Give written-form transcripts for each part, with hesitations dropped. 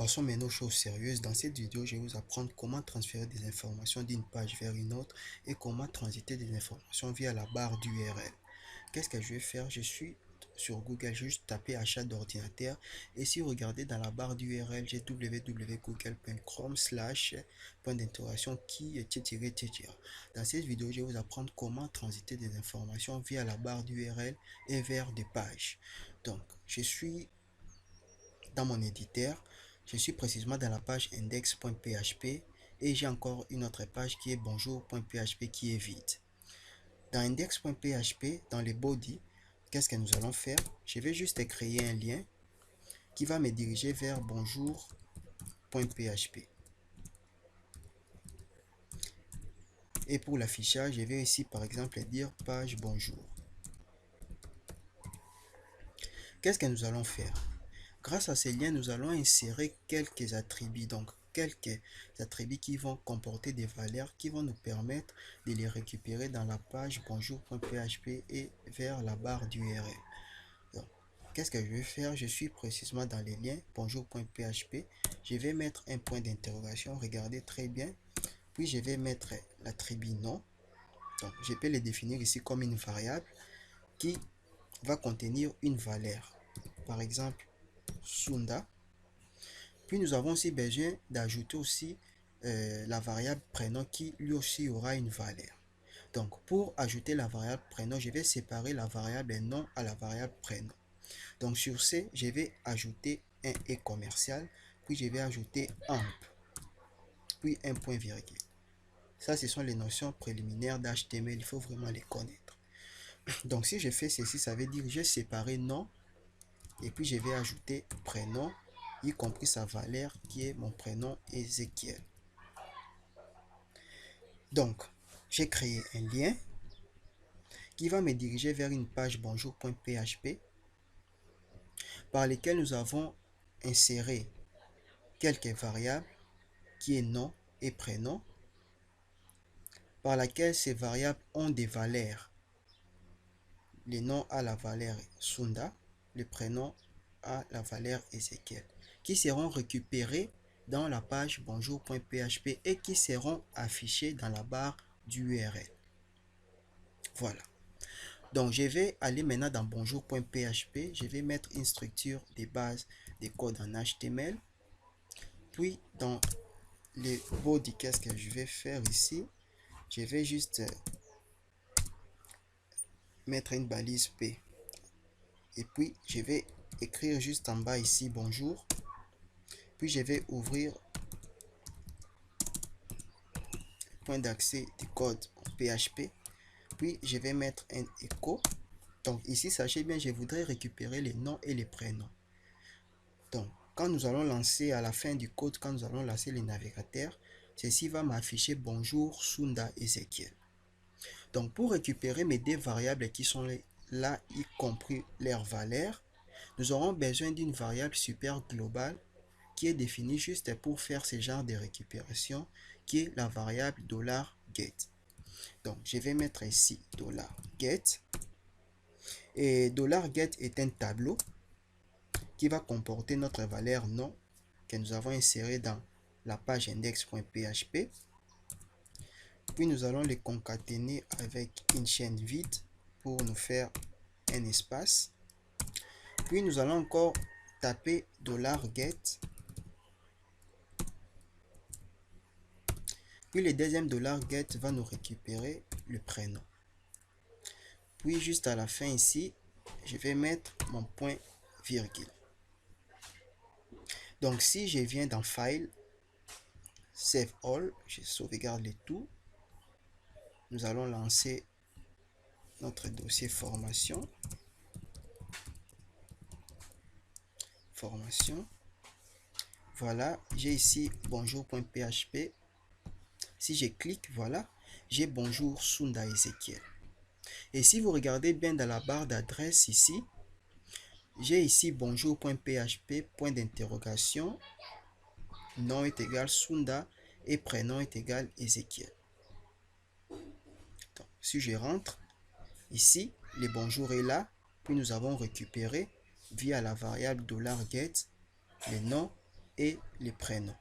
Passons maintenant aux choses sérieuses. Dans cette vidéo, je vais vous apprendre comment transférer des informations d'une page vers une autre et comment transiter des informations via la barre d'URL. Qu'est-ce que je vais faire? Je suis sur Google, je vais juste taper achat d'ordinateur et si vous regardez dans la barre d'URL, j'ai www.google.com/ point d'interrogation qui etc. Dans cette vidéo, je vais vous apprendre comment transiter des informations via la barre d'URL et vers des pages. Donc, je suis dans mon éditeur, je suis précisément dans la page index.php et j'ai encore une autre page qui est bonjour.php qui est vide. Dans index.php, dans les body, qu'est-ce que nous allons faire? Je vais juste créer un lien qui va me diriger vers bonjour.php. Et pour l'affichage, je vais ici par exemple dire page bonjour. Qu'est-ce que nous allons faire? Grâce à ces liens, nous allons insérer quelques attributs, donc quelques attributs qui vont comporter des valeurs qui vont nous permettre de les récupérer dans la page bonjour.php et vers la barre d'URL. Qu'est-ce que je vais faire? Je suis précisément dans les liens bonjour.php. Je vais mettre un point d'interrogation, regardez très bien. Puis je vais mettre l'attribut nom. Donc je peux le définir ici comme une variable qui va contenir une valeur. Par exemple, Sunda. Puis nous avons aussi besoin d'ajouter aussi la variable prénom qui lui aussi aura une valeur. Donc pour ajouter la variable prénom, je vais séparer la variable nom à la variable prénom. Donc sur ce, je vais ajouter un et commercial, puis je vais ajouter amp, puis un point virgule. Ça, ce sont les notions préliminaires d'HTML, il faut vraiment les connaître. Donc si je fais ceci, ça veut dire que j'ai séparé nom et puis je vais ajouter prénom, y compris sa valeur qui est mon prénom Ezekiel. Donc, j'ai créé un lien qui va me diriger vers une page bonjour.php par lesquelles nous avons inséré quelques variables qui est nom et prénom, par laquelle ces variables ont des valeurs. Le nom a la valeur Sunda, le prénom a la valeur Ezekiel, qui seront récupérés dans la page bonjour.php et qui seront affichés dans la barre d'URL. Voilà. Donc, je vais aller maintenant dans bonjour.php. Je vais mettre une structure de base des codes en HTML. Puis, dans les body, qu'est-ce que je vais faire ici? Je vais juste mettre une balise P. Et puis, je vais écrire juste en bas ici bonjour. Puis, je vais ouvrir point d'accès du code PHP. Puis, je vais mettre un écho. Donc, ici, sachez bien, je voudrais récupérer les noms et les prénoms. Donc, quand nous allons lancer à la fin du code, quand nous allons lancer le navigateur, ceci va m'afficher bonjour Sunda Ezekiel. Donc, pour récupérer mes deux variables qui sont là, y compris leurs valeurs, nous aurons besoin d'une variable super globale qui est définie juste pour faire ce genre de récupération, qui est la variable $get. Donc, je vais mettre ici $get. Et $get est un tableau qui va comporter notre valeur nom que nous avons inséré dans la page index.php. Puis nous allons les concaténer avec une chaîne vide pour nous faire un espace. Puis nous allons encore taper $get. Puis le deuxième $get va nous récupérer le prénom. Puis juste à la fin ici, je vais mettre mon point virgule. Donc si je viens dans File, Save All, je sauvegarde le tout. Nous allons lancer notre dossier formation. Voilà, j'ai ici bonjour.php. Si je clique, voilà, j'ai bonjour Sunda Ezekiel. Et si vous regardez bien dans la barre d'adresse ici, j'ai ici bonjour.php, point d'interrogation, nom est égal Sunda et prénom est égal Ezekiel. Donc, si je rentre, ici, le bonjour est là, puis nous avons récupéré via la variable $get le nom et les prénoms.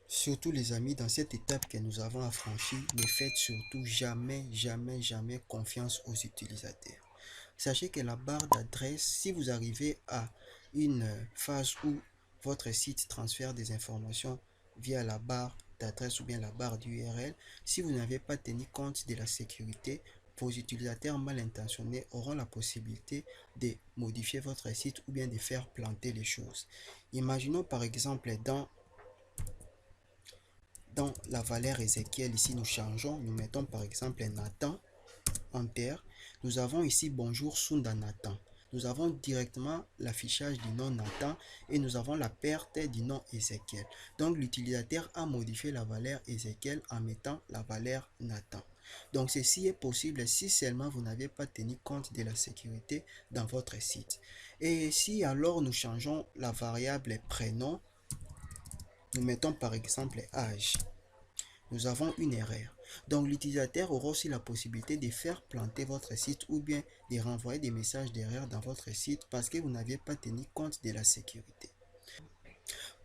Surtout les amis, dans cette étape que nous avons affranchie, ne faites surtout jamais, jamais, jamais confiance aux utilisateurs. Sachez que la barre d'adresse, si vous arrivez à une phase où votre site transfère des informations via la barre d'adresse ou bien la barre d'URL, si vous n'avez pas tenu compte de la sécurité, vos utilisateurs mal intentionnés auront la possibilité de modifier votre site ou bien de faire planter les choses. Imaginons par exemple dans la valeur Ezekiel, ici nous changeons, nous mettons par exemple Nathan, Enter. Nous avons ici bonjour Sunda Nathan. Nous avons directement l'affichage du nom Nathan et nous avons la perte du nom Ezekiel. Donc l'utilisateur a modifié la valeur Ezekiel en mettant la valeur Nathan. Donc ceci est possible si seulement vous n'avez pas tenu compte de la sécurité dans votre site. Et si alors nous changeons la variable prénom, nous mettons par exemple âge, nous avons une erreur. Donc l'utilisateur aura aussi la possibilité de faire planter votre site ou bien de renvoyer des messages d'erreur dans votre site parce que vous n'aviez pas tenu compte de la sécurité.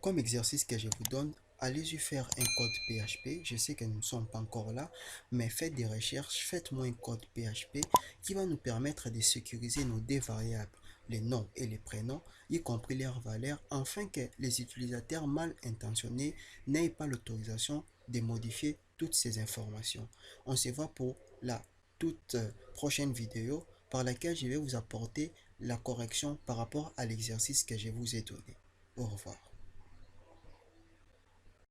Comme exercice que je vous donne, allez-y faire un code PHP. Je sais que nous ne sommes pas encore là, mais faites des recherches, faites-moi un code PHP qui va nous permettre de sécuriser nos deux variables, les noms et les prénoms, y compris leurs valeurs, afin que les utilisateurs mal intentionnés n'aient pas l'autorisation de modifier toutes ces informations. On se voit pour la toute prochaine vidéo par laquelle je vais vous apporter la correction par rapport à l'exercice que je vous ai donné. Au revoir.